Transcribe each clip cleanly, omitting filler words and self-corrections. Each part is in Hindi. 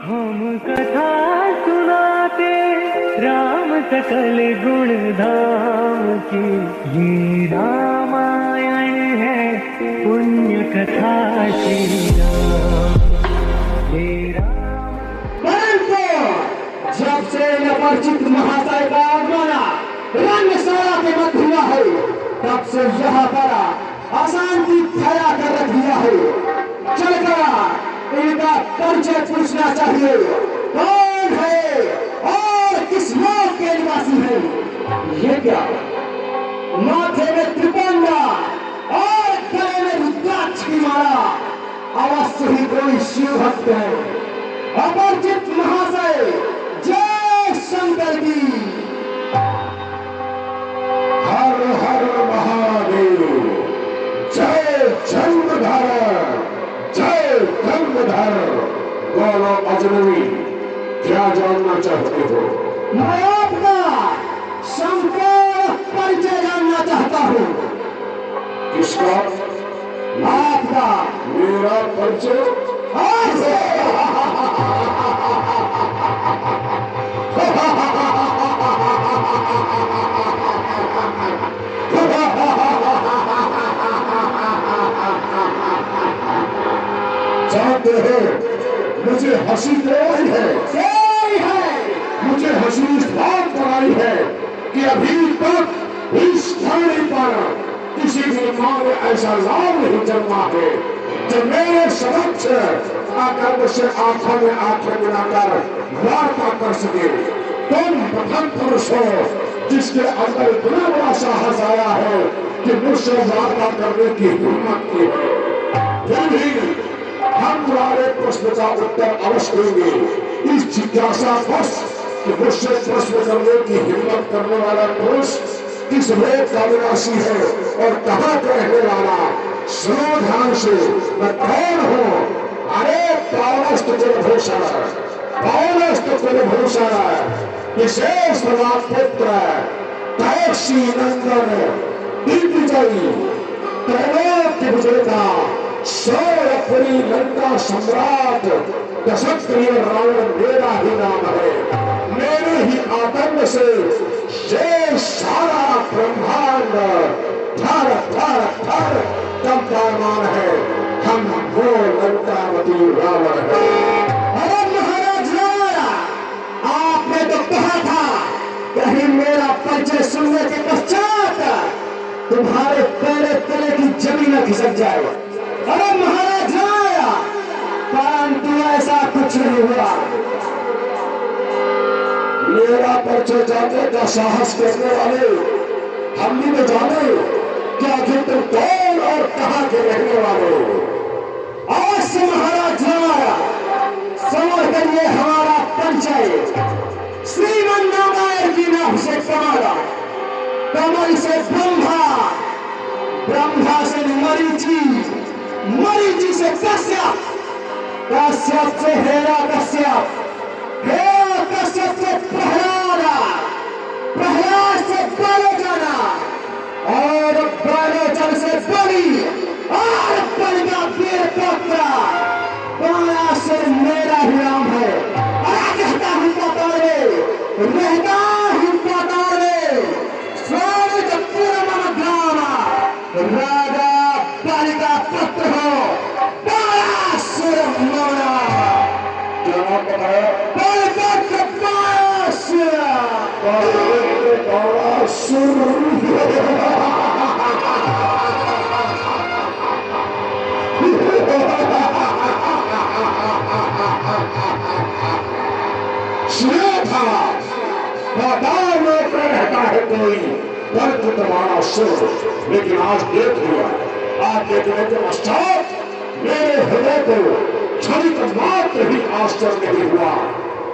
हम कथा सुनाते राम सकल गुण धाम की। ये रामायण है पुण्य कथा श्री राम। ये राम परंतु जब से अपरिचित महाशय का आगमन रंगशाला के मध्य हुआ है, तब से यहाँ पर अशांति फैला कर रख दिया है। चलकर इनका परिचय पूछना चाहिए, कौन है और किस लोक के निवासी है। ये क्या माथे में त्रिपंडा और गले में रुद्राक्ष की माला, अवश्य ही कोई शिव भक्त है। अपरिचित महाशय जय शंकर की। हर हर महादेव, जय जन्मधर, जय धर्मधर। बोलो अजनबी, क्या जानना चाहते हो? मैं आपका संपूर्ण परिचय जानना चाहता हूँ। किसका? आपका। मेरा परिचय? जानते हो मुझे हंसी तो आई है, मुझे हंसी इस बात पर आई है कि अभी तक इस धरती पर किसी भी माँ ने ऐसा लाभ नहीं जन्मा है जो मेरे समक्ष आकर मुझसे आंखों में आंखें मिलाकर वार्ता कर सके। तुम प्रथम पुरुष हो जिसके अंदर इतना बड़ा साहस आया है कि मुझसे वार्ता करने की हिम्मत की है। फिर भी हम तुम्हारे प्रश्न का उत्तर अवश्य देंगे। इस जिज्ञासा बस कि मुझसे प्रश्न करने की हिम्मत करने वाला पुरुष किस लोक का निवासी है और कहाँ का रहने वाला। सुनो ध्यान से, मैं कौन हूँ? अरे पौलस्त कुलभूषण, पौलस्त कुलभूषण, विशेष पुत्र, तैक्षी नंदन, दिग्विजयी, त्रैलोक्य विजेता, सौरपुरी लंका सम्राट, दशक्रिय रावण मेरा ही नाम है। मेरे ही आतंक से ये सारा ब्रह्मांड थर थर थर कंपायमान है। हम वो लंकावती रावण है। अरे महाराज राणा, आपने तो कहा था कहीं मेरा परिचय सुनने के पश्चात तुम्हारे पैरे तले की जमीन न खिसक जाए। अरे महाराज राणा, परंतु ऐसा कुछ नहीं हुआ। मेरा परिचय जानने का साहस करने वाले हम भी तो जाने कि आखिर तुम कौन और कहाँ के रहने वाले हो। अवश्य महाराज राणा, समझ करिए हमारा परिचय। श्रीमन नारायण की नाभ से कमल, कमल से ब्रह्मा, ब्रह्मा से मरीचि, मरीचि से कश्यप, कश्यप से हेरा कश्यप, हेरा कश्यप से प्रहलाद, प्रहलाद से बालोचन और बालोचन से बलि और बलि का वीर पुत्र पराशर मेरा ही नाम है। रहता हूँ पाताले, रहता हूँ पाताले, स्वामित पूर्ण ग्राम, राजा बलि का पुत्र हो पराशर मौला। क्या नाम बताया? बलपुत्र पराशर। पाताल में रहता है कोई परंतु तुम्हारा सुर। लेकिन आज देख लिया, आज देखने के पश्चात मेरे हृदय को क्षणिक मात्र भी आश्चर्य नहीं हुआ।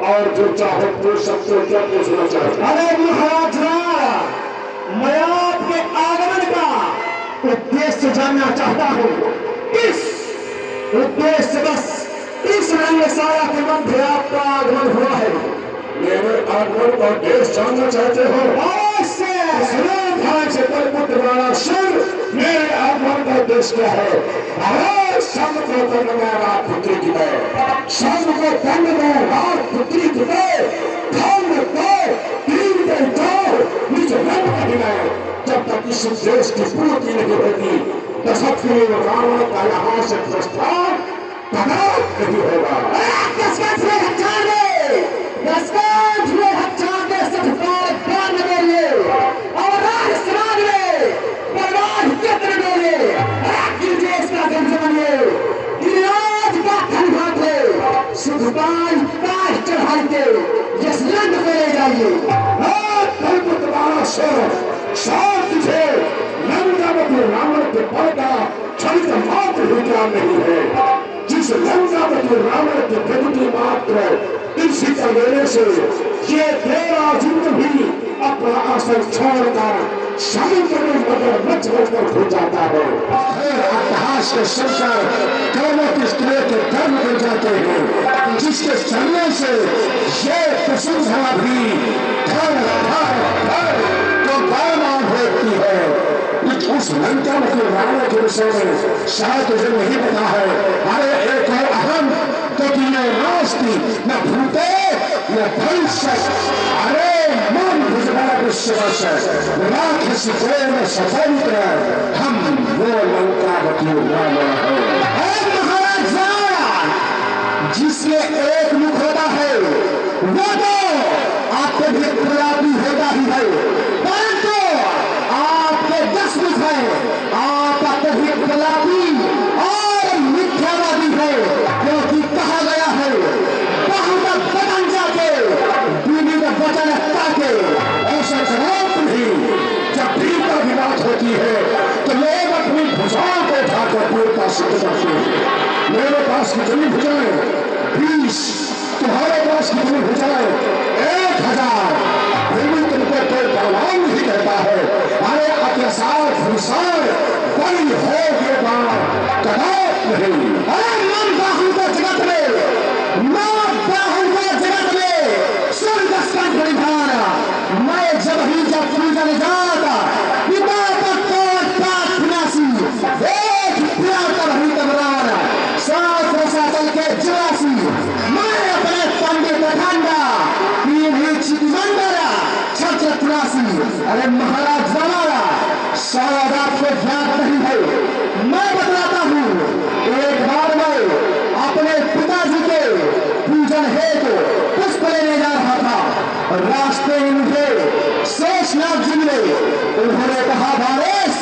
और जो चाहे पूछ सकते हो, क्या पूछना चाहते? अरे महाराज राणा, मैं आपके आगमन का उद्देश्य जानना चाहता हूँ। इस उद्देश्य बस इस रंगशाला के मध्य आपका आगमन हुआ है। मेरे आगमन का उद्देश्य जानना चाहते हो? अवश्य। भाग से बलपुत्र राणासुर मेरे आगमन का उद्देश्य क्या है? अरे सब को दंड में राजपुत्री की दे, सब को दंड में राजपुत्री की दे, धन दो, तीन दे दो, मुझे रंग नहीं है। जब तक इस देश की पूर्ति नहीं होगी तो सत्य रावण का यहाँ से प्रस्थान कदापि नहीं होगा। शांति से लंकावती रावण के पद का चरित्र मात्र विज्ञान नहीं है। जिस लंकावती रावण की प्रगति मात्र इसी का लेने से ये देवाजिंद्र भी अपना आसन छोड़कर समुद्र में मगर मच कर हो जाता है। अट्टहास के संकर कर्मों की स्त्रियों के कर्म हो जाते हैं, जिसके चलने से ये वसुंधरा भी धर धर धर तो गायमान होती है। उस लंकावती रावण के विषय में शायद तुझे नहीं पता है। अरे एक और अहम तो न नास्ति न भूते न भविष्य, अरे मन भुजबल राक्षस प्रेम स्वतंत्र, हम वो लंकावती रावण है। महाराज जिसमें एक मुख होता है वो तो आपको भी प्रलापी होता ही है, परंतु आपके 10 मुख है, आप कभी प्रलापी और मिथ्यावादी है, क्योंकि कहा गया है बहुत बदन जाके बीवी का वचन ताके ऐसा जवाब नहीं। जब वीरता की बात होती है तो लोग अपनी भुजाओं को उठाकर वीरता सिद्ध करते हैं। मेरे पास कितनी भुजाएं? 20, तुम्हारे पास कितनी भुजाएं? 1000। फिर भी तुमको कोई बलवान नहीं कहता है। अरे अत्याचार भूषण बड़ी हो के बाद कदापि नहीं। अरे मन बाहु को जगत में, मां बाहु को जगत में स्वर्ग स्कंद परिधान, मैं जब ही जब पूजन जाता पिता तत्व पाप विनाशी, एक प्यार का भरी तमरान, 7 रसातल के 84, मैं अपने पंडित ठंडा छत्र 83। अरे महाराज हमारा शायद आपको ज्ञात नहीं है, मैं बतलाता हूँ। एक बार मैं अपने पिताजी के पूजन हेतु पुष्प लेने जा रहा था। रास्ते में मुझे शेषनाग जी मिले। उन्होंने कहा भावेश,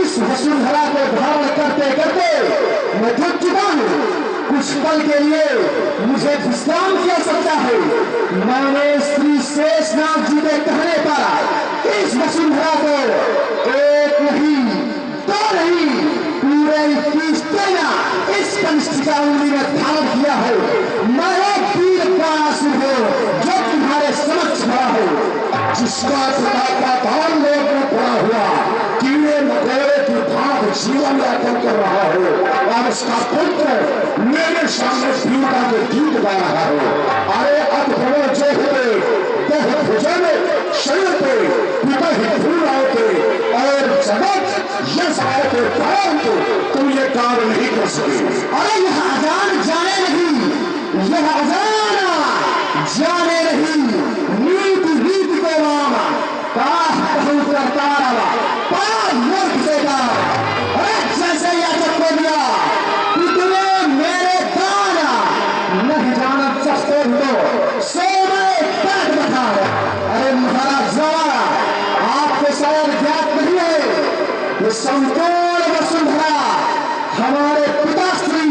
इस वसुंधरा को धारण करते करते मैं थक चुका हूँ, कुछ पल के लिए मुझे विश्राम की आवश्यकता है। मैंने श्री शेषनाग जी के कहने पर इस वसुंधरा को एक नहीं, 2 नहीं, पूरे 21 तेना इस कनिष्ठिका उंगली में धारण किया है। मैं एक वीर बाणासुर हूं जो तुम्हारे समक्ष खड़ा है, जिसका पिता पाताल लोक में पड़ा हुआ कीड़े मकोड़े की भाग जीवन यापन कर रहा है, और उसका पुत्र मेरे सामने वीरता के गीत गा रहा है। अरे अद्भुत जो हुए तह भुजन शरीर पे पिता ही भूल आए थे, और जगत यश आए थे, परंतु तुम ये कार्य नहीं कर सके। अरे यह अजान जाने नहीं, यह अजान जाने नहीं, नीति नीति को मामा जैसे याचक को दिया कि तुम्हें मेरे दाना नहीं जानत सकते हो, सो मैं बैठ बैठा। अरे महाराज आपको शायद ज्ञात नहीं है, ये संपूर्ण वसुंधरा हमारे पिताश्री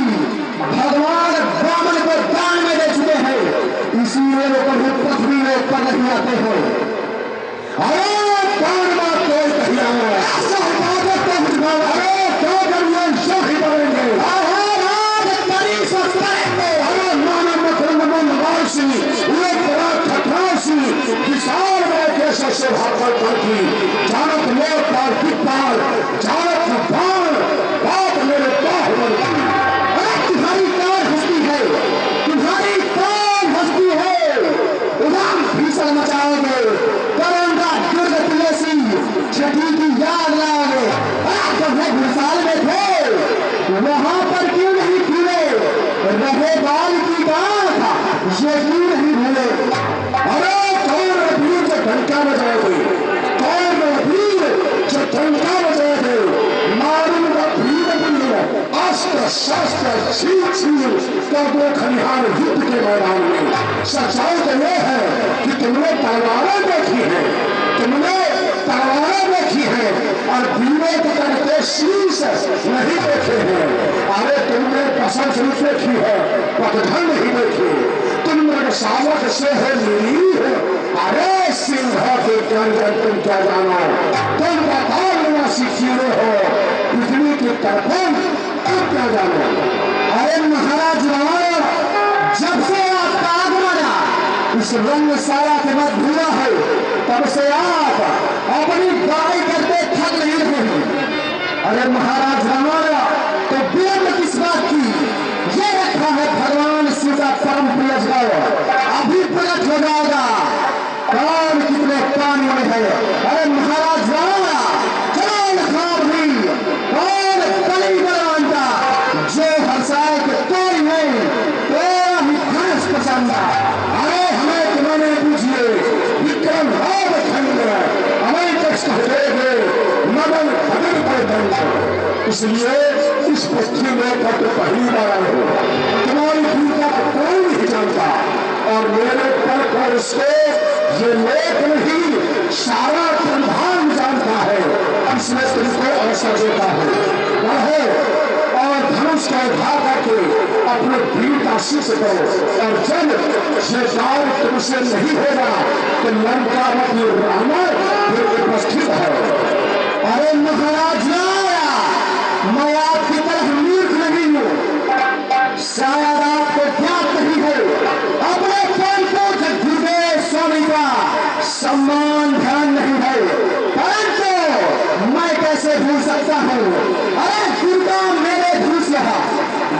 भगवान ब्राह्मण को दान में दे चुके हैं, इसीलिए वो कभी पृथ्वी में ऊपर नहीं आते हैं। अरे कौन बात कोई कहिया है, ऐसा हिफाजत को बुझाओ। अरे क्या करिए जो ही करेंगे, अरे मानव मखरमन वासी एक बड़ा खटरासी विशाल में कैसे से भागवत करती जानत लोक पाल पिपाल जानत भान बात मेरे बाहुबल की। अरे तुम्हारी कौन हस्ती है, तुम्हारी कौन हस्ती है, उदाम भीषण मचाओगे करोंदा दुर्ग तुलसी पिछले क्यों नहीं भूले? अरे कौन वीर जो डंका बजाए थे, कौन वीर जो डंका बजाए थे, मारूंगा भीड़ अस्त्र शस्त्र छीन छीन कर दो खलिहान युद्ध के मैदान में। सच्चाई तो यह है कि तुमने तलवारें देखी है, तुमने तलवारें देखी है और वीरों के करते शीश नहीं देखे हैं। अरे तुमने पसंद रूप देखी है, पगधन नहीं देखी। तुम मृगशावक से है मिली है। अरे सिंह के अंदर तुम क्या जानो? तुम बताओ निवासी कीड़े हो, पृथ्वी की तरफों तुम क्या जानो? अरे महाराज रावण, जब से आपका आगमन इस रंगशाला के मध्य हुआ है, तब से आप अपनी गाड़ी करते थक नहीं रहे हैं। अरे महाराज रावण, तो विलंब किस बात की? ये रखा है भगवान शिव का परम प्रिय जल, अभी प्रकट हो जाएगा। कौन कितने पानी में है? अरे महाराज रावण, कौन खाब हुई, कौन बलि बलवान का जो हर्षाए के कोई नहीं, तेरा ही धनुष पसंद। अरे हमें तुम्हारे पूछिए विक्रम राव खंड हमें कष्ट देंगे मदन भगन पर दंड। इसलिए इस पृथ्वी में पत्र पहली बार आए हो, तुम्हारी भूमिका को कोई नहीं जानता और मेरे पर पर इसको ये लेख नहीं सारा ब्रह्मांड जानता है। इसमें तुमको अवसर देता है, बढ़ो और धनुष का उद्धार करके अपने वीर का शीश करो। और जब ये कार्य तुमसे नहीं होगा तो लंका में रावण फिर उपस्थित है। अरे महाराज, मैं आपकी तरफ मूर्ख नहीं हूं, शायद आपको ज्ञात नहीं है। अपने पंडित गुरुदेव स्वामी का सम्मान ध्यान नहीं है, परंतु मैं कैसे भूल सकता हूं? अरे गुरुदा मेरे धनुष यहाँ,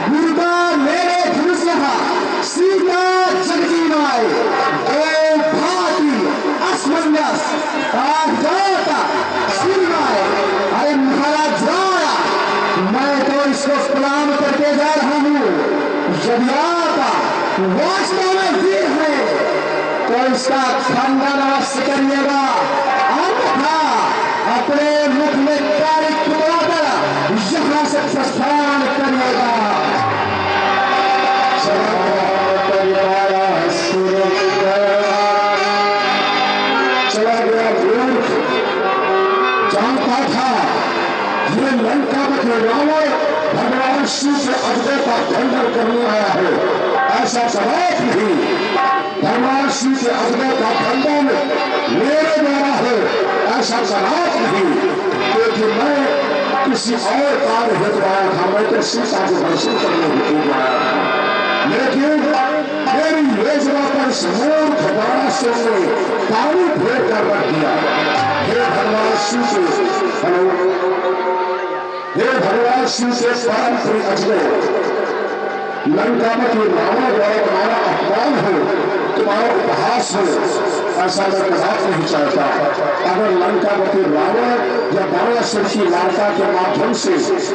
गुरुदा मेरे धनुष यहाँ, सीता जगती माए दो भाती असमंजस अरे महाराज राणा, मैं तो इसको प्रणाम करके जा रहा हूं। यदि आप वास्तव में वीर है तो इसका खंडन अवश्य करिएगा, अन्यथा अपने मुख में तारीख पुतवाकर यहां से प्रस्थान करिएगा। चला गया मूर्ख, जानता था ये लंका में रावण भगवान शिव के अजगर का खंडन करने आया है। ऐसा जवाब नहीं, भगवान शिव के अजगर का खंडन मेरे द्वारा है, ऐसा जवाब नहीं, क्योंकि मैं किसी और कार्य हेतु आया था। मैं तो सीता को दर्शन करने हेतु आया था, लेकिन मेरी योजना पर समूह घटाना से पानी फेर कर रख दिया। हे भगवान शिव से, हे भगवान शिव से परम प्रिय अजगर, लंका में जो रावण द्वारा तुम्हारा अपमान हो, तुम्हारा उपहास हो, ऐसा मैं कदापि नहीं चाहता। अगर लंकापति रावण या बाणासुर की वार्ता के माध्यम से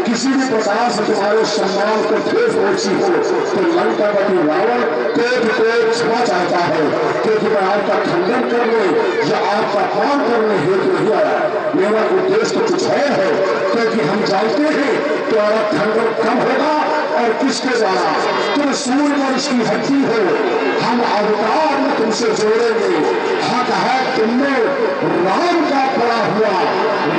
किसी भी प्रकार से तुम्हारे सम्मान को ठेस पहुंची हो तो लंकापति रावण को क्षमा चाहता है, क्योंकि मैं आपका खंडन करने या आपका अपमान करने हेतु नहीं आया। मेरा उद्देश्य तो कुछ है, क्योंकि हम जानते हैं तुम्हारा खंडन कम होगा और किसके द्वारा? तुम सूर्य वंश की हड्डी हो, हम अवतार में तुमसे जोड़ेंगे। हक है तुमने राम का पड़ा हुआ,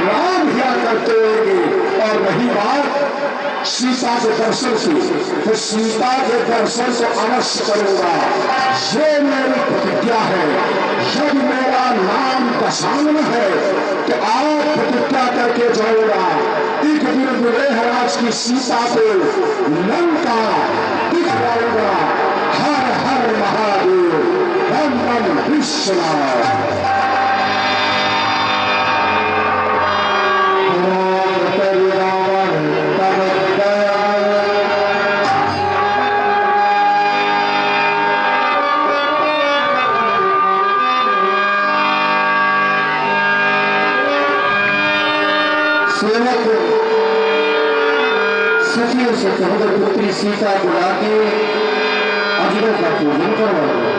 राम हिया करते होंगे। और वही बात सीता के दर्शन की, तो सीता के दर्शन से अवश्य करूंगा, ये मेरी प्रतिज्ञा है। यदि मेरा नाम दशानन है तो आप प्रतिज्ञा करके जाऊंगा, एक दिन विदेहराज की सीता को लंका दिखलाऊंगा। हर हर महादेव, बम बम विश्वनाथ। सखियों से पुत्री सीता बुला के अजगर का पूजन करवाएंगे।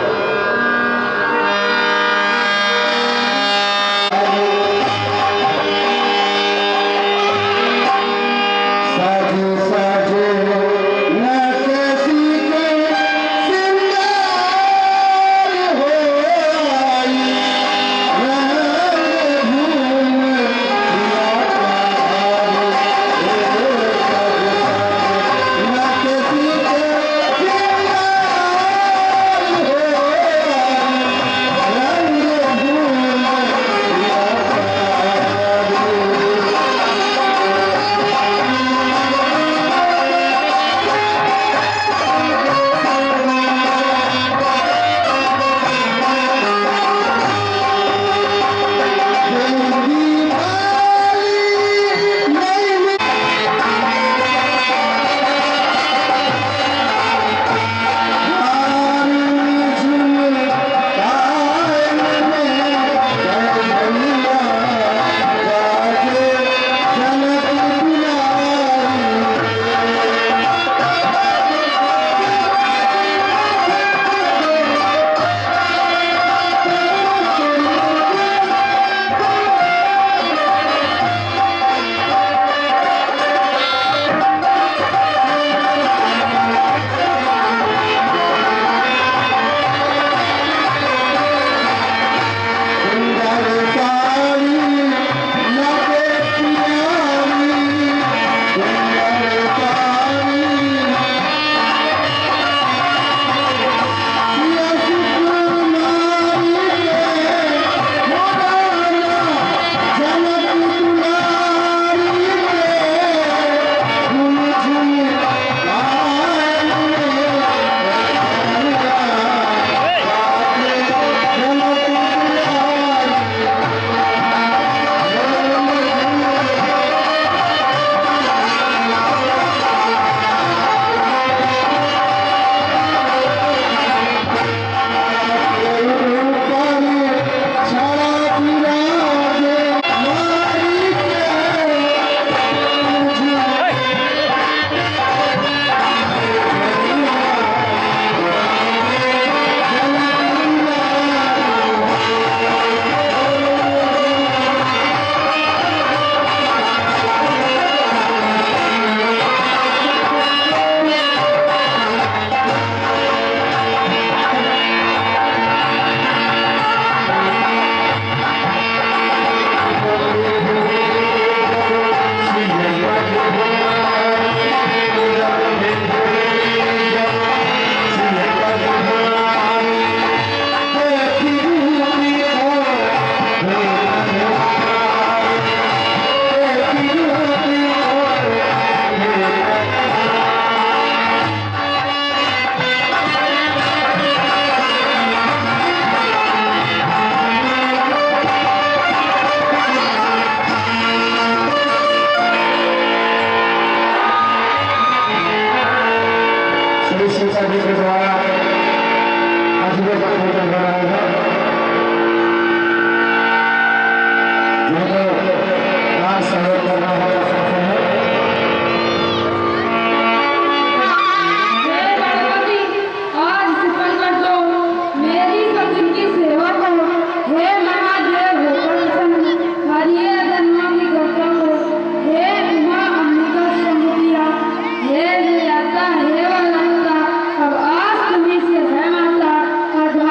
अब आज तुम्हें से है माता,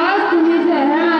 आज तुम्हें से है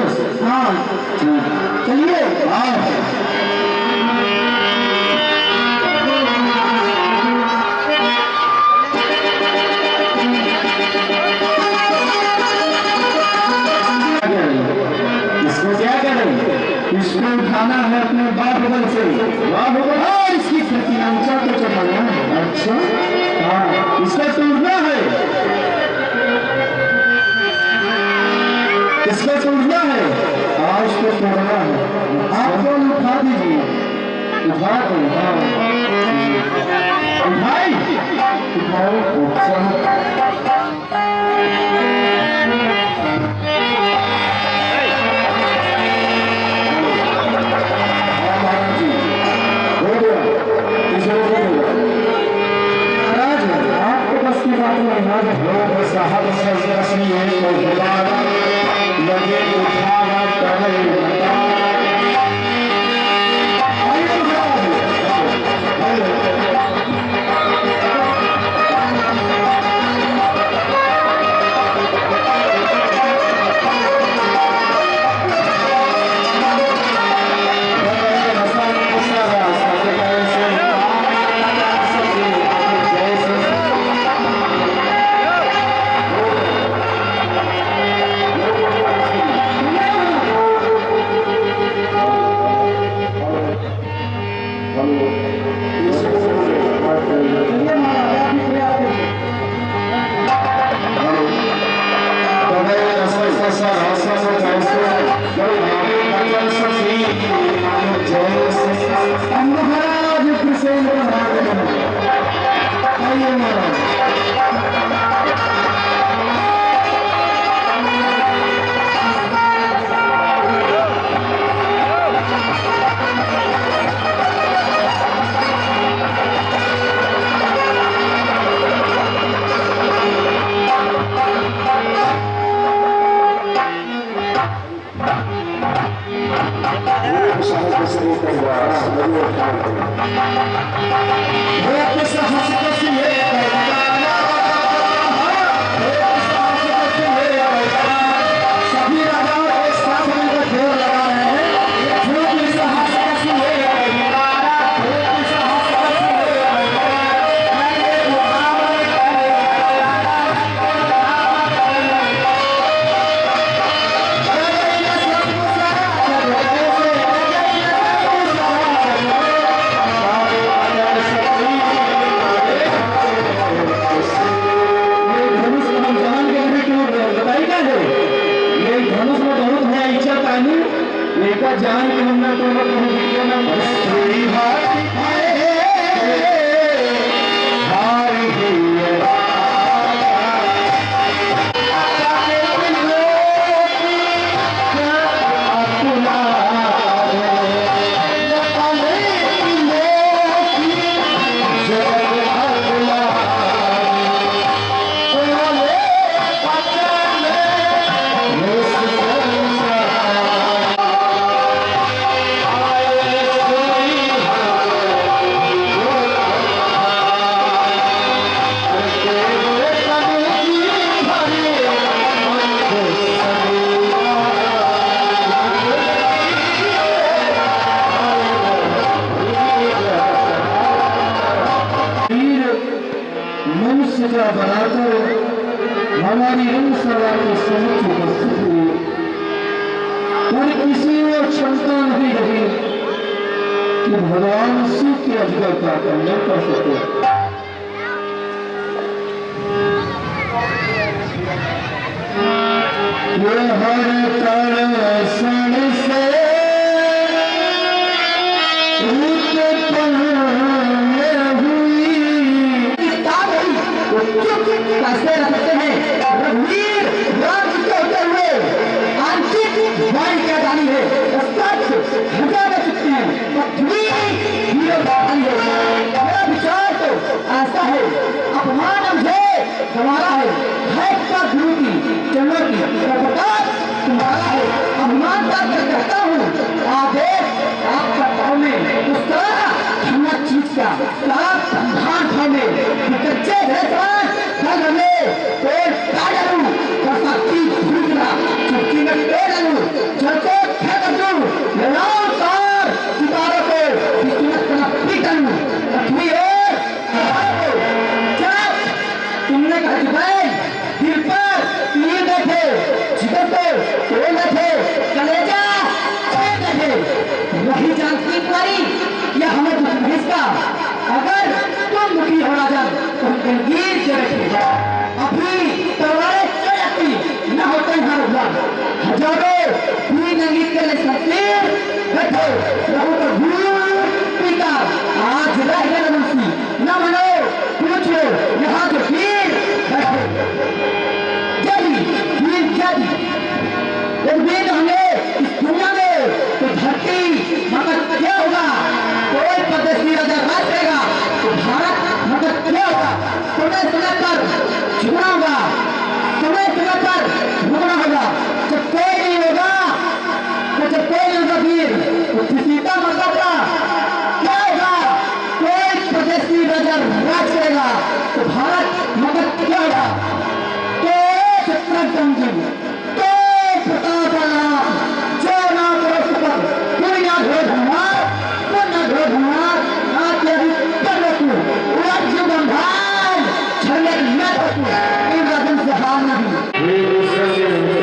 बस हाँ चलिए हाँ इसको क्या करें इसको उठाना है अपने बाहुबल से बाहुबल और इसकी प्रतियांचा को चढ़ाना है अच्छा हाँ इसको तोड़ना है इसको तोड़ना है आज को तोड़ना है आप कौन उठा दीजिए उठा दो हाँ उठाई उठाओ अच्छा साहब लगे उठावा जान के हमने तो बनाकर हमारी रंग सभा की समूची उपस्थिति और किसी और क्षमता नहीं रही कि भगवान शिव के अजगर का कन्या कर सके। ये हर कण सण से कैसे रखते हैं रघुवीर राज के होते हुए आंशिक वाणी क्या जानी है सच हटा दे सकते हैं पृथ्वी हीरो जानी है। मेरा विचार तो ऐसा है अपमान मुझे हमारा है का गुरु की चरणों की प्रताप तुम्हारा है। अभिमान का कहता हूँ आदेश आपका पाँव में उस तरह हिम्मत चीज का साफ संधान पाँव में कच्चे रहसान घर में पेड़ काट डालूं, चुटकी में पेड़ डालूं, हजारों पीर नंगी के शक्तिर बैठो प्रभु का भूल पिता आज रह गए मुंशी न मनो पूछो यहाँ के पीर बैठो जल्दी पीर जल्दी एक दिन हमें इस दुनिया में तो धरती मगर क्या होगा कोई परदेशी राजा राज करेगा तो भारत मगर क्या होगा समय समय पर झुकना होगा समय समय पर झुकना होगा जब कोई नहीं होगा तो जब कोई नहीं होगा वीर तो सीता माता का क्या होगा कोई परदेशी राजा राज करेगा तो भारत मगर क्या होगा तो शत्रंजी तो प्रताप जो ना करो सफल कोई ना घोड़ धमार कोई ना घोड़ धमार ना तेरी कर रखू राज्य गंभार छले न रखू इन राजन से हार नहीं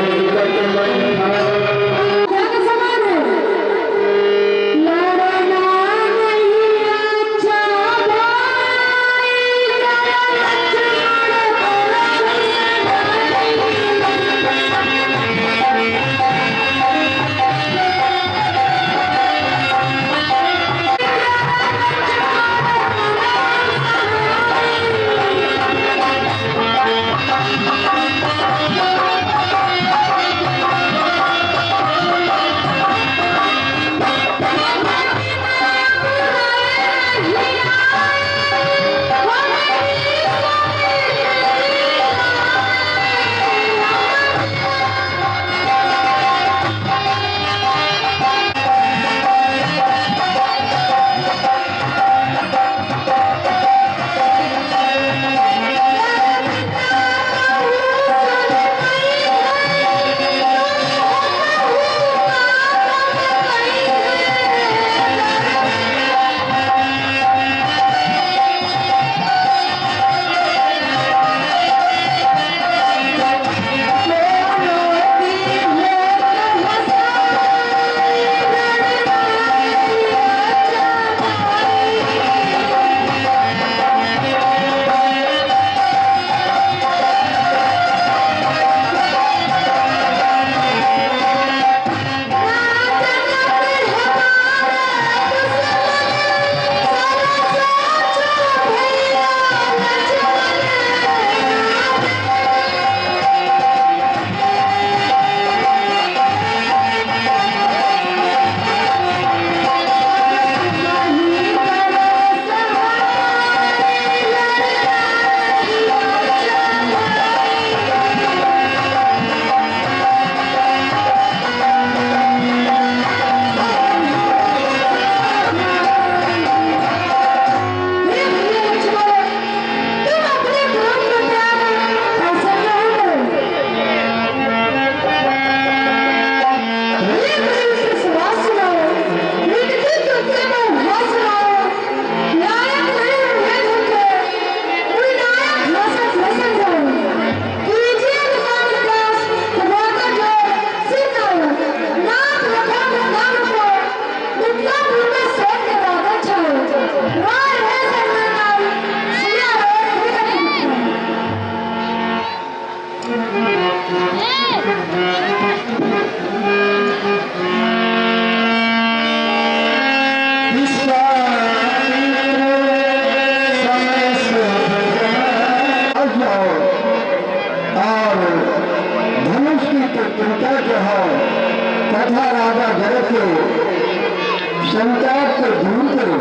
तथा राजा जनक के संताप को दूर करो।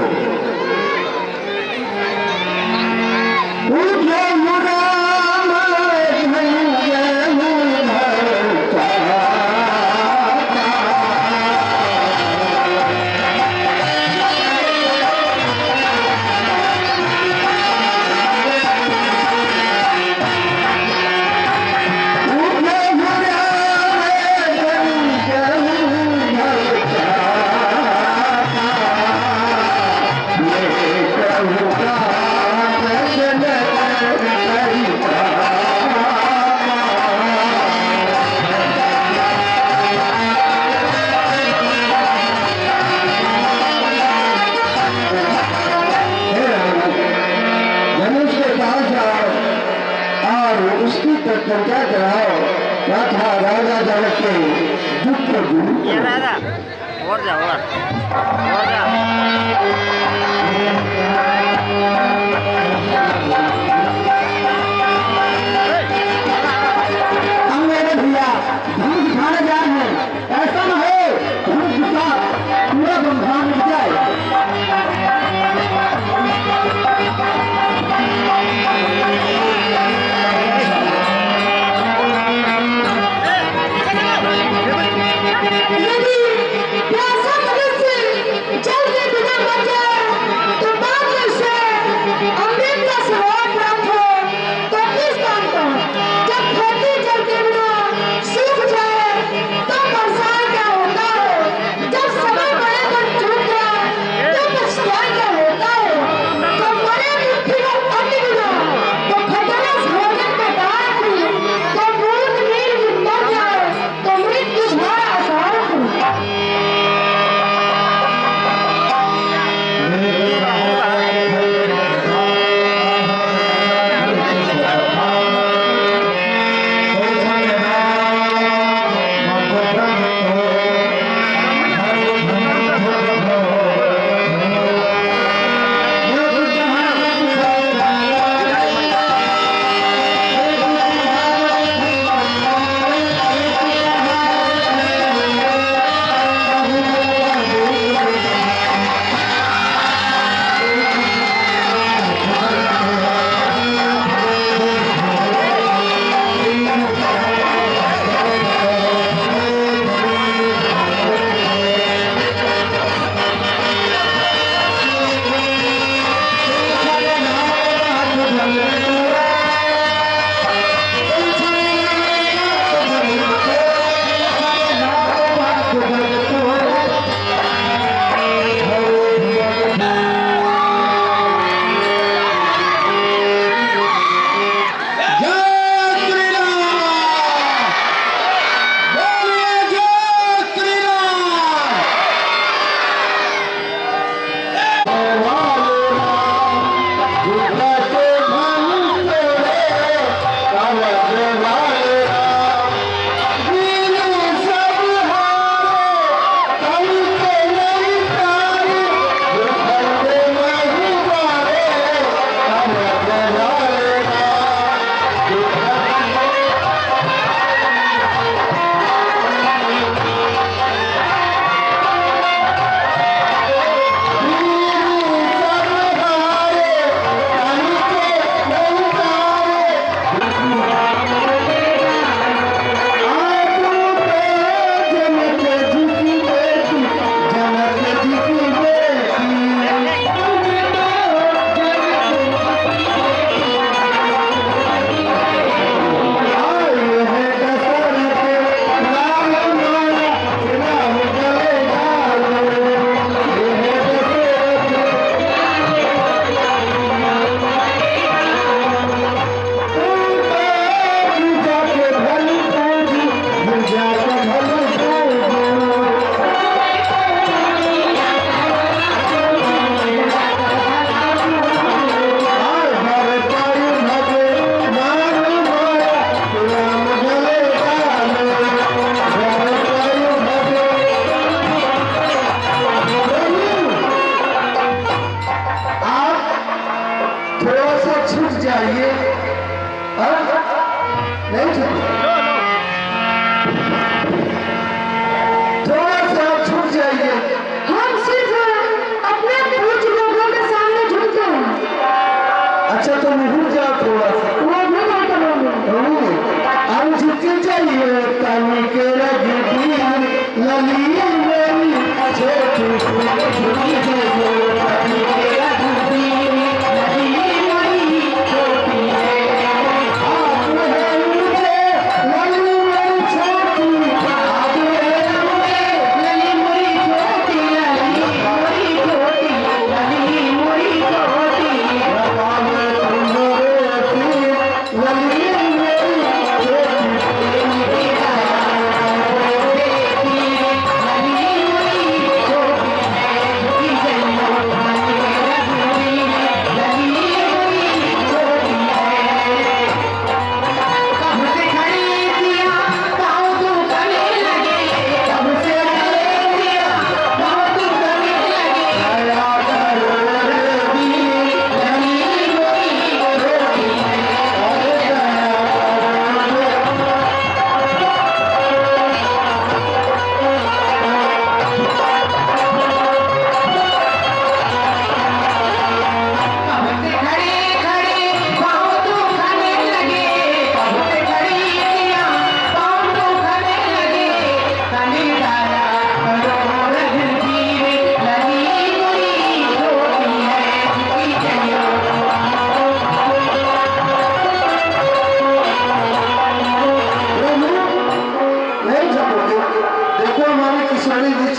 राजा जनक के दुख को दूर ये दादा और जा हम मेरे भैया धूप दिखाने जा रहे हैं, ऐसा न हो धूप दिखा पूरा ब्रह्मांड मिट जाए। यदि प्यासा मनुष्य जल के बिना बचे तो बाद से अमृत का सरोवर प्राप्त हो तो किस काम का? जब खेती जल के बिना सूख जाए तो बरसात क्या होता है? जब समय बड़े पर छूट जाए तो पछतावा क्या होता है? जब बड़े मिट्टी को अग्नि बिना तो खतरे भोजन में डाल थी तो बूंद नीर मर जाए तो मृत्यु हमारा आसार थी।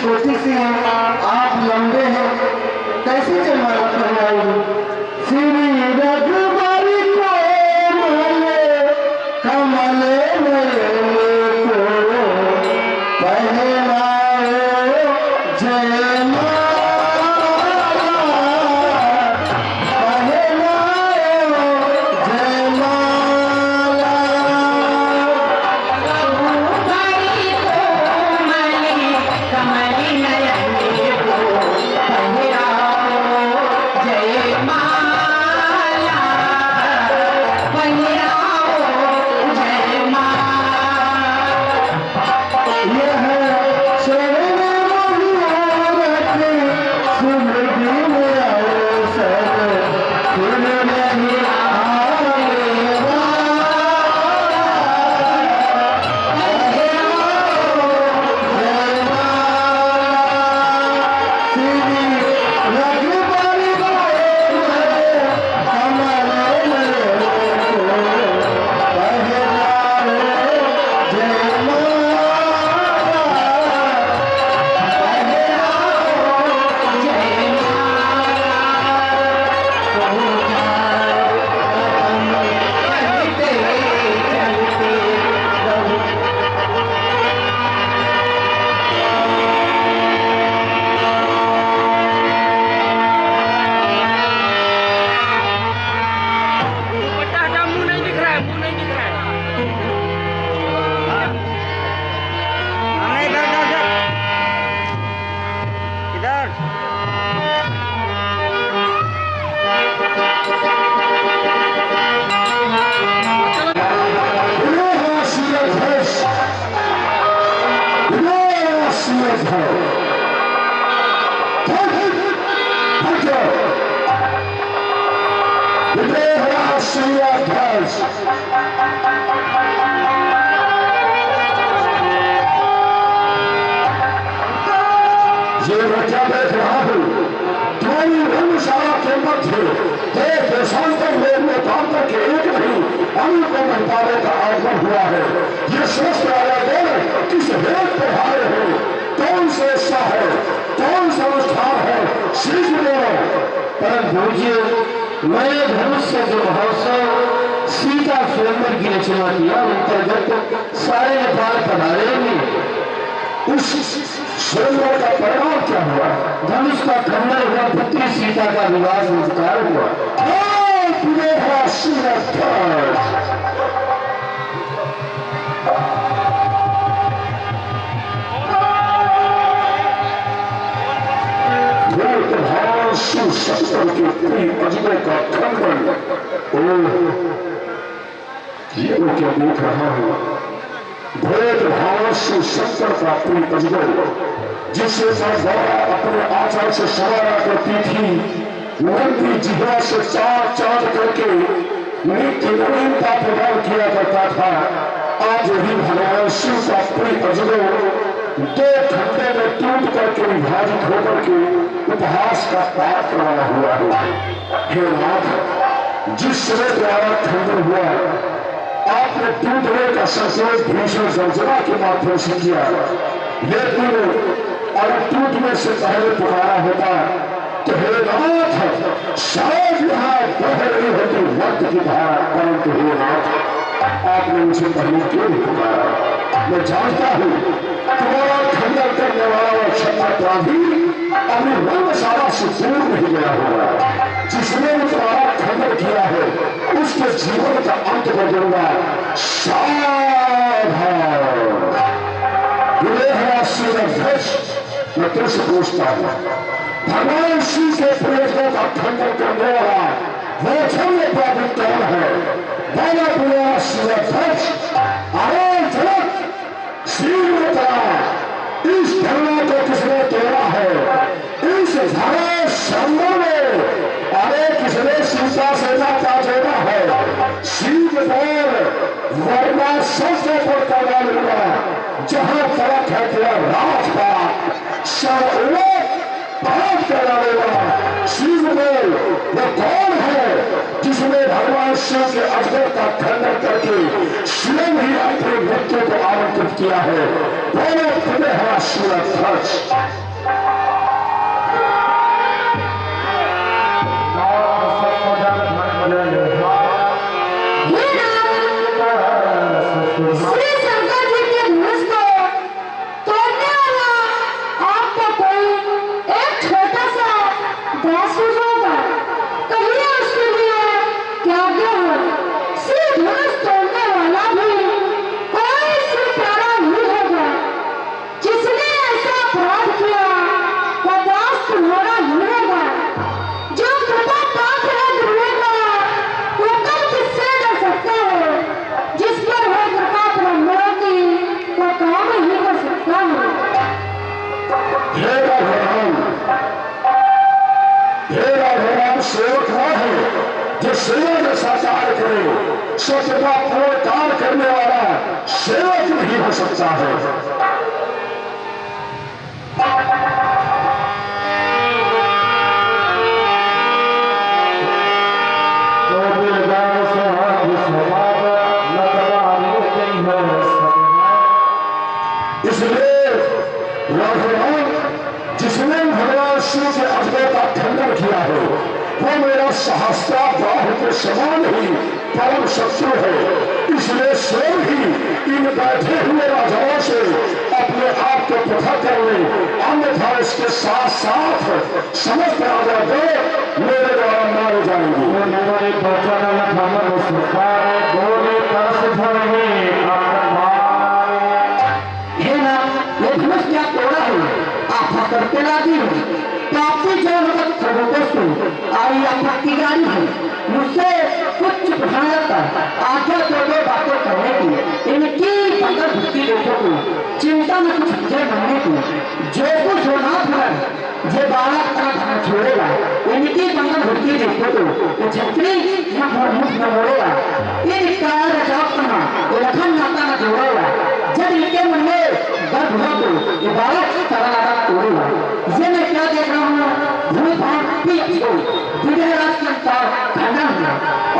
छोटी सी हैं, आप लंबे हैं, कैसे जयमाला करवाएंगे? श्री रघुबरी को माले कमले में को पहनाओ जयमाला, ये मैं क्या देख रहा हूँ? तुम्हारी धर्मशाला के मध्य एक देशांतर में लोकांतर के एक नहीं अनेकों मंत्रालय का आगमन हुआ है। ये स्वस्थ वाला दल किस वेद पर हारे हो? कौन सा हिस्सा है? कौन सा अनुष्ठान है? श्री परम पूज्य नए धनुष से जो महोत्सव सीता स्वयंवर की रचना किया अंतर्गत सारे नेपाल पधारेंगे। उस स्वयंवर का परिणाम क्या हुआ? धनुष का खंडन हुआ, पुत्री सीता का विवाह संस्कार हुआ। शस्त्र के प्रिय अजगर का खंडन। ये मैं क्या देख रहा हूँ? भेदभाव से शस्त्र का प्रिय अजगर, जिसे सरदारा अपने आचार से सवारा करती थी, नंदी जिह्वा से चार चार करके नित्य नवीनता प्रदान किया करता था। आज वही भगवान शिव का प्रिय अजगर दो खंडे में टूट करके विभाजित होकर के उपहास का पात्र बना हुआ है। हे नाथ, जिस समय द्वारा खंडन हुआ आपने टूटने का संकेत भीषण गर्जना के माध्यम से किया, लेकिन अगर टूटने से पहले पुकारा होता तो हे नाथ शायद यहाँ बह रही होती वक्त की धारा, परंतु हे नाथ आपने मुझे पहले क्यों नहीं पुकारा? मैं जानता हूँ तुम्हारा खंडन करने वाला और क्षमापराधी अपनी रंगशाला से दूर नहीं गया होगा। जिसने भी तुम्हारा खंडन किया है उसके जीवन का अंत बदलूंगा। मैं तुझसे पूछता हूँ, भगवान शिव के प्रयोजनों का खंडन करने वाला वो छंद प्राप्त कौन है? बोला बोला शिवध्वज, अरे जनक इस धर्म को किसने तोड़ा है? इस धर्म संगों में अरे किसने सीता से नाता जोड़ा है? शिव पर वर्मा सबसे पड़ता डालूंगा। जहां फर्क है तेरा राजपाट सब साक्षात कहलाने वाला शिवदेव वो कौन है जिसने भगवान शिव के अजगर का खंडन करके स्वयं ही अपने मृत्यु को आमंत्रित किया है? बोलो तुम्हें हमारा सूरज ध्वज। श्री शंकर जी के धनुष को तोड़ने वाला आपका कोई एक छोटा सा दासूस होगा, कहिए उसके लिए क्या क्या हो। श्री धनुष तोड़ने वाला भी कोई श्री प्यारा नहीं होगा। जिसने ऐसा अपराध किया वो दास तुम्हारा ही होगा। जो कृपा पात्र है दुनिया का वो कब किससे डर सकता है? जिस पर है कृपा ब्रह्मों की वो काम ही कर सकता है। हे भगवान सेवक वह है जो सेवा जैसा कार्य करे, स्वच्छता पूर्ण कार्य करने वाला सेवक नहीं हो सकता है। इसलिए भगवान जिसने भगवान शिव के अजगर का खंडन किया है वो मेरा सहस्त्र बाहु के समान ही परम शत्रु है। इसलिए स्वयं ही इन बैठे हुए राजाओं से अपने आप को पृथक कर ले, अन्यथा इसके साथ साथ समस्त राजा को मेरे द्वारा मारे जाएंगे। करके लाती हूँ तो आपकी जो मतलब सर्वोत्तम आई आपकी गाड़ी है, मुझसे कुछ पूछा जाता है। आज्ञा तो दो बातें करने की, इनकी पंद्रह भक्ति देखो को चिंता में कुछ मुझे बनने की, जो कुछ होना था जे बालक का धन छोड़ेगा। इनकी पंद्रह भक्ति देखो तो छत्री मुख न मोड़ेगा। इन काल रजाब करना लखन नाता न जोड़ेगा। जब इनके मन में गर्भ हो तो ये बालक तरारा तोड़ेगा। ये मैं क्या देख रहा हूँ? भूमि भांति विजयराज के अनुसार खंडन हुआ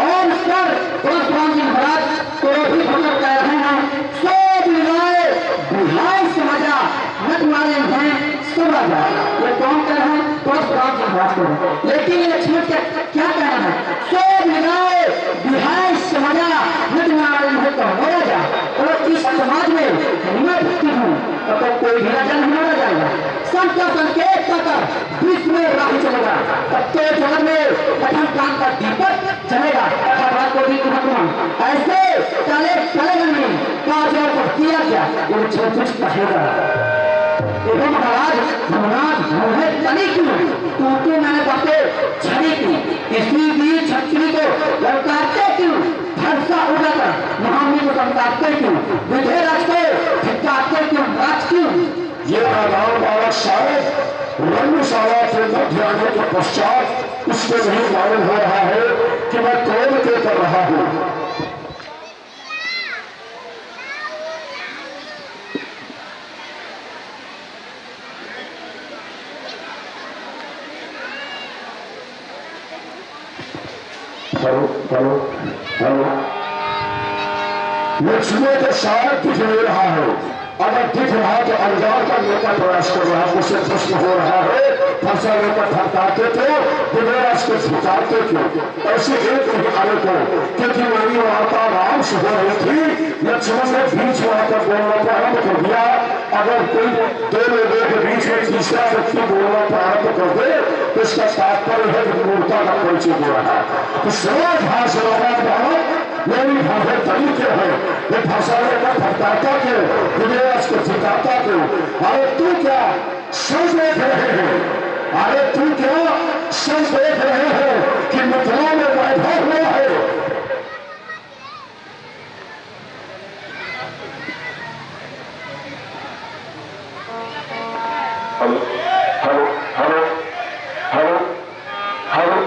और उस पर परशुराम जी महाराज क्रोधी होकर कह रहे हैं, सो बिलाए बिहाई समझा न तुम्हारे हैं सब राजा। ये कौन कह रहे हैं? परशुराम जी महाराज को। लेकिन ये लक्ष्मण क्या कहना है? सो बिलाए बिहाई समझा न तुम्हारे हैं तो हो राजा। और इस समाज में मैं भक्ति हूँ तो कोई भी राजा नहीं मारा जाएगा। संत का संकेत पाकर विश्व में राही चलेगा, तब तो जगत में कठिन काम का दीपक चलेगा। हर बात को भी ऐसे चलेगा नहीं। काज और किया क्या वो कुछ कहेगा। देखो महाराज भगवान मुझे चली क्यों? क्योंकि मैंने बातें छड़ी की, किसी भी छत्री को ललकारते क्यों? फरसा उड़ाकर महामी को संतापते क्यों? विधेयराज को धिक्कारते क्यों? राज क्यों? ये नादान बालक शायद रंगशाला के मध्य आने के पश्चात उसको नहीं मालूम हो रहा है कि मैं कौन के कर रहा हूँ। हेलो हेलो हेलो, लक्ष्मी तो शायद दिख नहीं रहा है। अगर दिख रहा तो अनजान करने का प्रयास कर रहा, मुझसे प्रश्न हो रहा है। फंसा लेकर थकाते थे विजयराज को झुकाते थे। ऐसे एक नहीं आने को, क्योंकि मेरी वार्ता राम से हो रही थी। लक्ष्मण ने बीच में आकर बोलना प्रारंभ कर दिया। अगर कोई दो लोगों के बीच में तीसरा व्यक्ति बोलना प्रारंभ कर दे तो इसका तात्पर्य है कि मूर्खता का परिचय दे रहा है। तो समाज भाषा मेरी भाषा तरीके है, ये भाषा लेकर भटकाता क्यों? विजयराज को झुकाता क्यों? अरे तू क्या सब देख रहे हैं? अरे तू क्या सब देख रहे हो कि मिथिला में वैभव हुआ है? Hello hello hello hello hello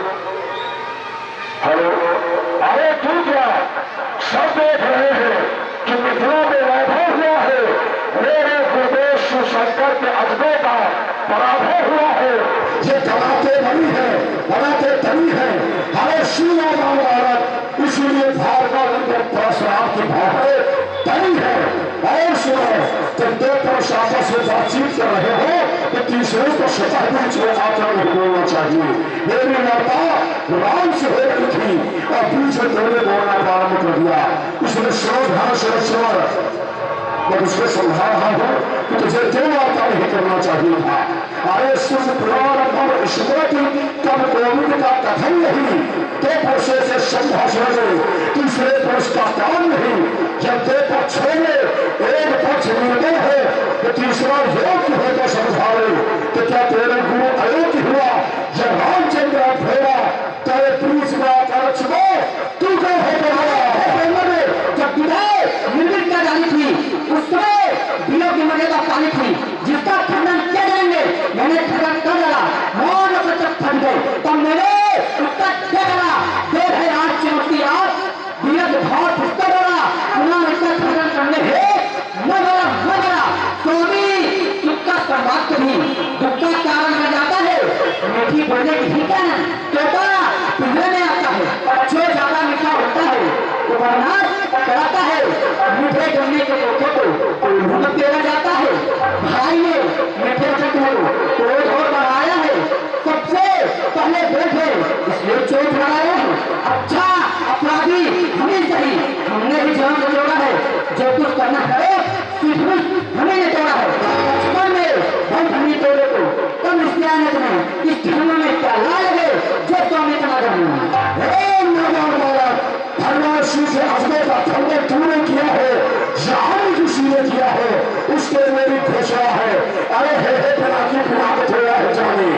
hello, अरे तू क्या सब देख रहे हैं कि मिथिला में वैभव हुआ है? मेरे प्रदेश शंकर के अजबे का पराभव हुआ है। ये बनाते बनी है, बनाते तनी है, हरे शिव नाम औरत, इसीलिए भार्गव परशुराम की भाव तनी है। और सुनो, जब दो पुरुष आपस में बातचीत कर रहे हो तो तीसरे को स्वतः बीच में आकर नहीं बोलना चाहिए। मेरी वार्ता राम से हो रही थी और बीच में दोनों बोलना प्रारंभ कर दिया। इसलिए श्रोधा श्रेष्ठ मैं उसको समझा रहा हूं कि तुझे दो वार्ता नहीं करना चाहिए था। अरे सुन पुराण और स्मृति कब गोविंद का कथन नहीं, दो पुरुषों से संभाषण में तीसरे पुरुष का काम नहीं। जब दो पक्ष होंगे, एक पक्ष निर्णय है तो तीसरा योग्य होकर समझावे। तो क्या तेरे गुरु अयोग्य हुआ जब रामचंद्र भेड़ा तेरे बीच में आकर चुनो, तू क्या होगा? जब निर्मित डाली थी उसमें बिलों की मर्यादा पाली थी, जिसका खंडन किया जाएंगे। मैंने खंडन कर डाला, मौन होकर जब थक गए तब मैंने उसका क्या डाला। देर है आज चुनौती, आज बिलों के भाव पुस्तक डाला, पुनः इसका खंडन करने है न डरा स्वामी। उसका सर्वात कभी दुख का कारण बन जाता है। मीठी बोलने की ही कहना तोता पिंजरे में आता है, जो ज्यादा मीठा होता है वो बरनाश कराता है। मीठे गन्ने के तोते को उन्होंने देना जाता है। भाई ने मीठे वचन को क्रोध और बढ़ाया है, सबसे पहले देखे इसलिए चोट लगाया है। अच्छा अपराधी हमें सही, हमने भी जान से जोड़ा है। जो कुछ करना है हमें ने तोड़ा है। बचपन में हम हमें तोड़े को कम इसलिए आने तुम्हें इस धर्म में क्या ला लगे जो स्वामी का भगवान शिव से अजय का खंडन तूने किया है, जहां किसी ने किया है उसके मेरी घोषणा है। अरे हे बना की पुराण धोया है जाने,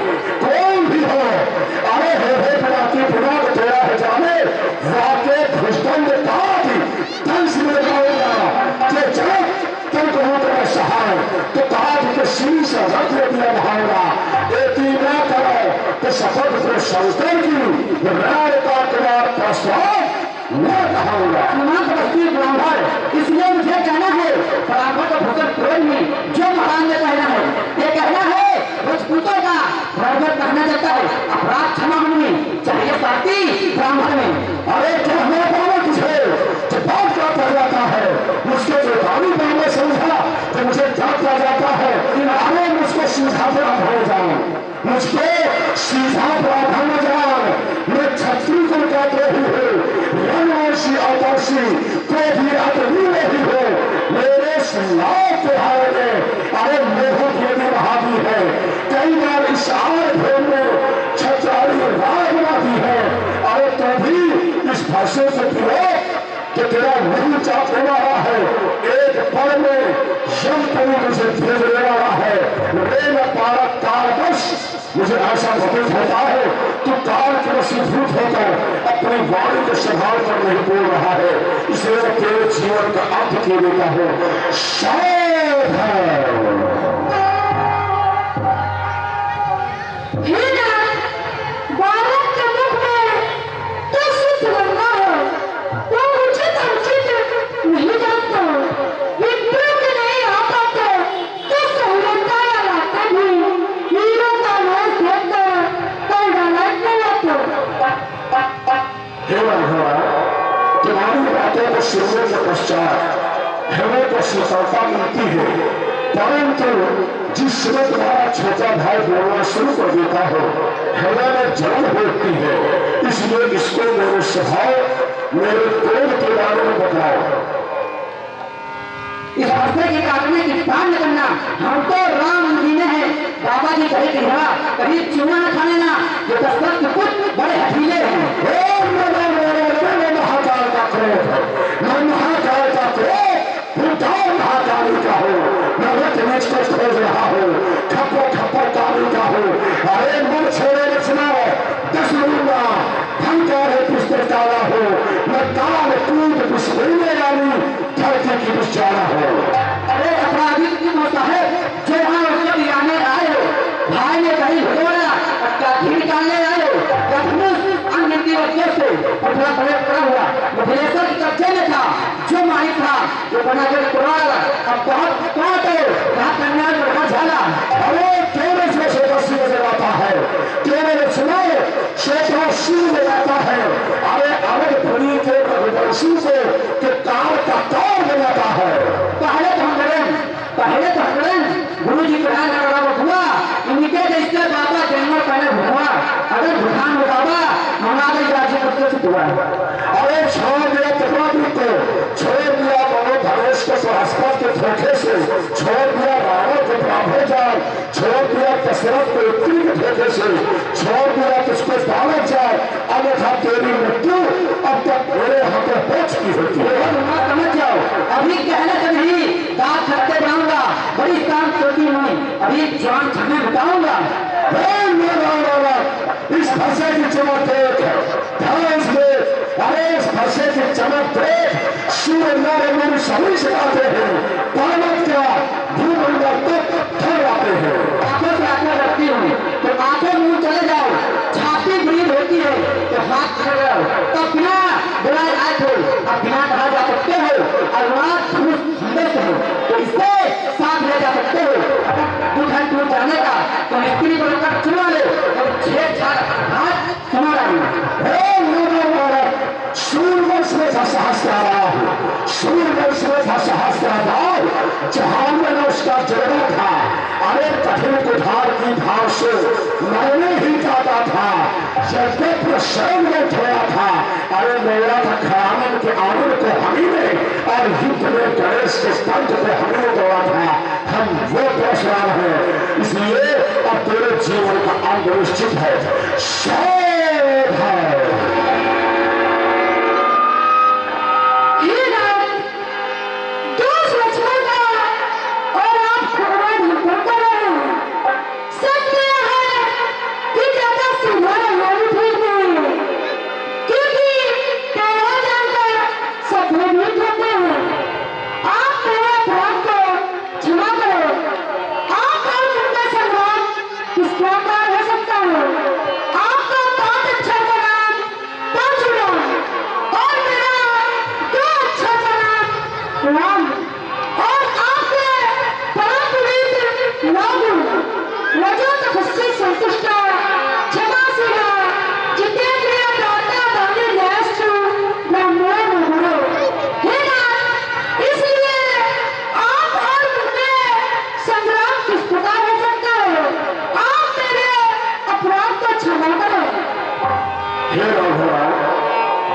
कोई भी हो। अरे हे बना की पुराण धोया है जाने, वाके भ्रष्टंड काट धंस में जाएगा कि जब तन को होकर सहाय तो काट के शीश से रख दिया भाएगा। एती न करो तो शपथ को शंकर की राय का कुमार प्रस्ताव मैं कहूँगा। इसलिए मुझे कहना है बराबर का भूगत कोई नहीं जो महाराज ने कहना है। ये कहना है राजपूतों का बराबर कहना जाता है अपराध क्षमा होनी चाहिए साथी ब्राह्मण में। अरे कहना पाओ तुझे जो बात क्या कर जाता है, मुझको जो गाली पाने समझा तो मुझे क्या किया जाता है। अरे मुझको सीधा प्रावधान जान, मुझको सीधा प्रावधान जान। मैं छत्री को कहते ही हूँ, रनवासी अवकाशी को भी आदमी नहीं हो। मेरे सुनाव त्योहार में अरे मोह के भी बहादी है। कई बार इस आर भेद में छचारी राय बनाती है। अरे तो भी इस भाषा से पिलो कि तेरा नहीं चाहने वाला है। एक पल में यम कभी मुझे भेजने वाला है। रे न पारक कालवश मुझे ऐसा प्रतीत होता है तू काल के वशीभूत होकर अपनी वाणी को संभाल कर नहीं बोल रहा है। इसलिए तेरे जीवन का अंत के देता हूं। शायद है तुम्हारी बातों को सुनने के पश्चात हमें को शीतलता मिलती है, परंतु जिस समय तुम्हारा छोटा भाई बोलना शुरू कर देता हो हमें में जलन होती है। इसलिए इसको मेरे स्वभाव मेरे क्रोध के बारे में बताओ। इस रास्ते के काटने की पान करना हम तो राम जी ने है। बाबा जी कहीं कहा कहीं चूना न खा लेना, ये तो सब कुछ बड़े हठीले हैं। महाकाल का क्रोध, मैं महाकाल का क्रोध भूतान महाकाली का हो, मैं रत्नेश को खोज रहा हूँ, खप्पो खप्पो काली का हो। अरे मन छोड़े रचना 10 लूंगा, भंकार है पुस्तक काला हो, मैं काल कूद बिस्मिल्ले वाली धरती की बिचारा हो। अरे अपराधी की होता है जो वहां उसको दिलाने आए हो, भाई ने कहीं बोला काठी निकालने आए हो, अनगिनती वजह से अपना प्रयोग करा हुआ मुखलेश्वर के कब्जे में था। जो मालिक था जो बना कर अब बहुत कौन हो कहा कन्या पहले तो गुरु जी प्रधान लगा हुआ इनके जैसे बाबा जन्म पहले हुआ अगर भूटान में बाबा हमारे राज्य पत्र से हुआ अरे छोड़ दिया प्रभावी को, छोड़ दिया मनो धनेश के आसपास के धोखे से, छोड़ दिया रावण के प्राभे जाल, छोड़ दिया दशरथ के उत्तरी के धोखे से, छोड़ दिया किसको दावत जाए, अन्यथा तेरी मृत्यु अब तक मेरे हाथों हो चुकी होती है। समझ जाओ अभी कहने से नहीं दांत खटके जाऊंगा, बड़ी काम चोटी हुई अभी जवान छमे बताऊंगा। इस फंसे की चमक देख, अरे इस फंसे की चमक देख, सूर्य नारे मेरे सभी सिखाते हैं, पर्वत का भूमंडल तक पत्थर आते हैं। आंखों से आंखें रखती हूँ तो आंखें मुंह चले जाओ, छाती ब्रीद होती है तो हाथ खड़े जाओ, तो बिना बुलाए आए थे अब बिना कहा जा सकते हो और रात संदेश हो तो इससे साथ ले जा सकते हो। अगर दुल्हन टूट जाने का तो स्त्री बनकर चुना ले और छेड़छाड़ हाथ सुना रही सूर्यवंश में था सहस्त्रार, सूर्यवंश में था सहस्त्रार, जहां में उसका जन्म था। अरे कठिन कुठार की धार से मैंने ही काटा था, यज्ञ स्वयं में धोया था। अरे मेरा था खयामन के आनंद को हमी ने और युद्ध में गणेश के स्तंभ को हमी ने तोड़ा था। हम वो परशुराम हैं, इसलिए अब तेरे जीवन का अंत निश्चित है। शोध है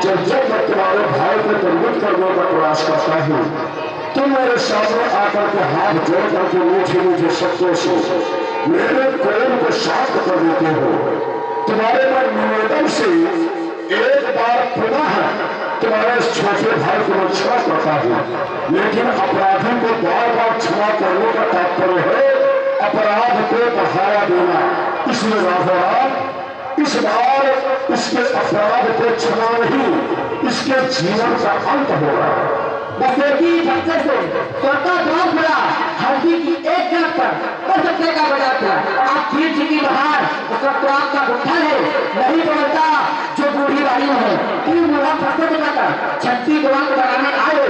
जब मैं तुम्हारे भाई को दंडित करने का प्रयास करता हूँ, तुम मेरे सामने आकर के हाथ जोड़ करके मीठे मीठे शब्दों से मेरे प्रेम को शांत कर देते हो। तुम्हारे मैं निवेदन से एक बार पुनः तुम्हारे छोटे भाई को मैं क्षमा करता हूँ, लेकिन अपराधी को बार बार क्षमा करने का तात्पर्य है अपराध को बढ़ावा देना। इसलिए राघव इस बार इसके अपराध को क्षमा नहीं, इसके जीवन का अंत होगा। बस एक ही झटके से स्वतः द्वार खुला, हल्दी की एक जगह पर झटके का बजा था। आप पीर जी की बहार उस वक्त आपका गुट्ठा है नहीं पड़ता जो बूढ़ी वाली है। तीन मुला फंसे दिखाकर 36 दुआन को बनाने आए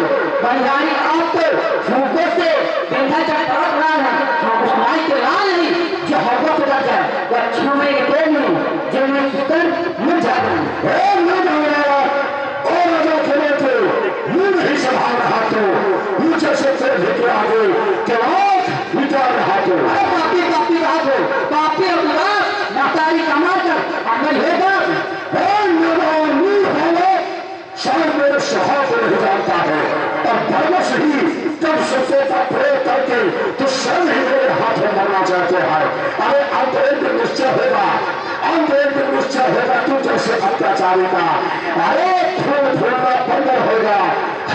बलिहारी आपको फूकों से बेंधा चढ़ पड़क रहा है। उस नाई के लाल नहीं जो हौकों से डर जाए वह छूने के पेड़ में जिनमें सुकर मिल जाता है। नहीं संभाल रहा तो नीचे से लेके आगे कैलाश मिटा रहा तो पापी पापी रहा तो पापी अपराध नातारी कमा कर अमल लेकर शायद मेरे स्वभाव को नहीं जानता है और धर्मश ही कब सबसे का प्रयोग करके तो स्वयं ही मेरे हाथ में मरना चाहते हैं। अरे अब एक दिन निश्चय होगा, अब एक दिन निश्चय होगा तू जैसे अत्याचारी का। अरे फूल फूलना बंदर होगा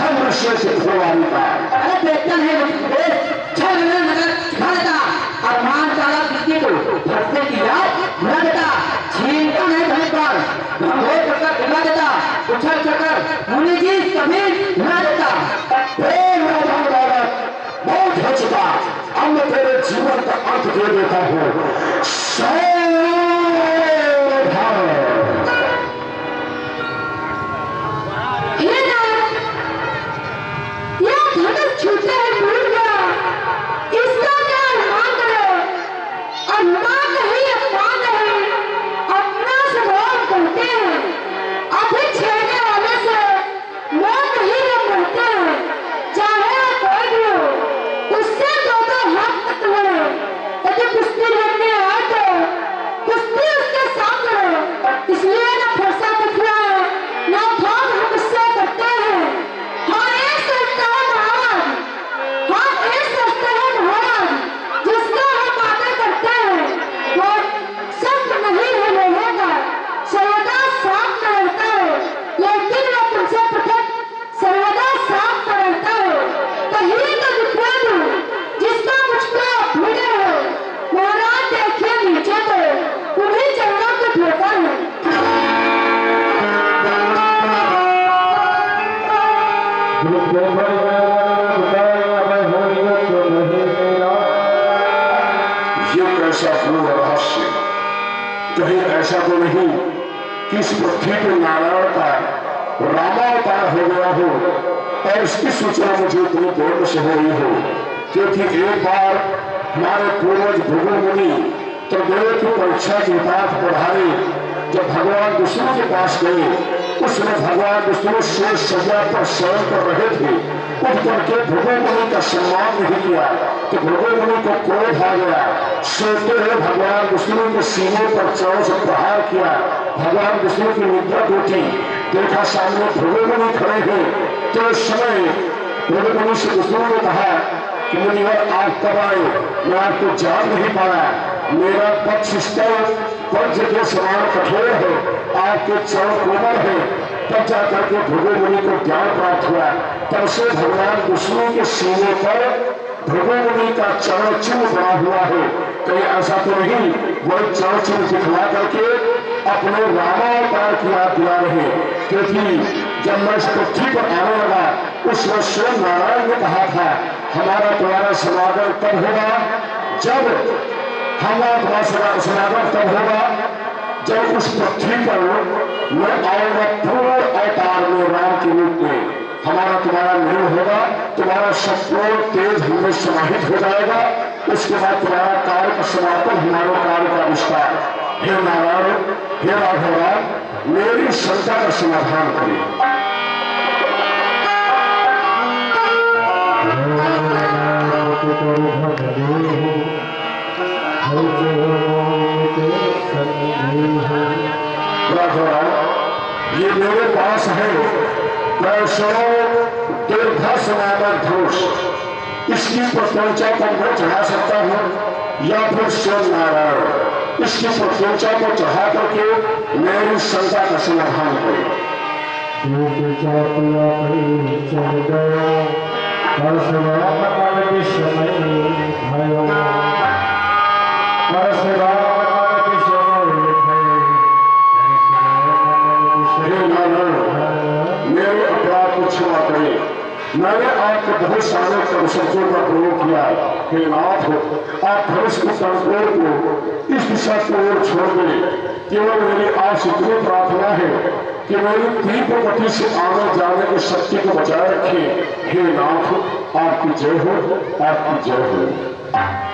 हम मनुष्य से फुलवारी का। अरे बेतन है नगर खड़ता अरमान चाला किसी को फंसने की याद न देता, छीनता नहीं भय पर भंगोर करकर गिरा देता, उछल चकर मुनि जी कभी न देता। बहुत हो चुका, अब मैं तेरे जीवन का अंत दे देता हूँ। छूटे हैं भूल गया, इसका क्या मान करो और मां नहीं अपमान नहीं अपना स्वभाव कहते हैं। अभी छेड़ने वाले से मौत नहीं हम कहते हैं, चाहे कोई भी हो उससे दो ये कैसा पूर्ण रहस्य, कहीं ऐसा तो नहीं कि इस पृथ्वी पे नारायण का रामावतार हो गया हो और इसकी सूचना मुझे इतनी देर से हो रही हो? क्योंकि एक बार हमारे पूर्वज भृगु मुनि त्रिदेव की परीक्षा की बात पढ़ाने जब भगवान विष्णु के पास गए, उसमें भगवान विष्णु शेष सजा पर शयन कर रहे थे। उठ करके भृगु मुनि का सम्मान नहीं किया तो भृगु मुनि को क्रोध आ गया। सोते हुए भगवान विष्णु के सीने पर चरण से प्रहार किया। भगवान विष्णु की निद्रा टूटी, देखा सामने भृगु मुनि खड़े हैं। तो उस समय भृगु मुनि से विष्णु ने कहा कि मुनिवर आप कब आए? मैं आपको जान नहीं पाया। मेरा पक्ष स्थल वज्र के समान कठोर है, आपके चरण कोमल है। तब जाकर के भृगु मुनि को ज्ञान प्राप्त हुआ। तब से भगवान विष्णु के सीने पर भृगु मुनि का चरण चिन्ह बना हुआ है। कहीं ऐसा तो नहीं वही चरण चिन्ह दिखला करके अपने रामावतार की याद दिला रहे? क्योंकि जब मैं इस पृथ्वी पर आने लगा उस वक्त स्वयं नारायण ने कहा था हमारा तुम्हारा समागम कब होगा? जब हमारा तुम्हारा समागम कब होगा? जब उस पृथ्वी पर मैं आऊंगा पूर्ण अवतार में राम के रूप में। हमारा तुम्हारा नहीं होगा, तुम्हारा संपूर्ण तेज हमें समाहित हो जाएगा। उसके बाद तुम्हारा कार्य का समापन, हमारे कार्य का विस्तार। हे नारायण, हे राघव, मेरी शंका का समाधान करिए। ये मेरे पास है वैष्णव दीर्घ नामक धनुष। इसकी प्रत्यंचा को मैं चढ़ा सकता हूँ या फिर स्वयं नारायण इसकी प्रत्यंचा को चढ़ा करके मेरी शंका का समाधान करें। मेरे अपराध को क्षमा करें। मैंने आपको बहुत सारे शब्दों का प्रयोग किया। हे नाथ, आप धनुष की संकोच को इस दिशा की ओर छोड़ दें। केवल मेरी आपसे इतनी प्रार्थना है कि मेरी तीव्र गति से आने जाने की शक्ति को बचाए रखें। हे नाथ, आपकी जय हो, आपकी जय हो।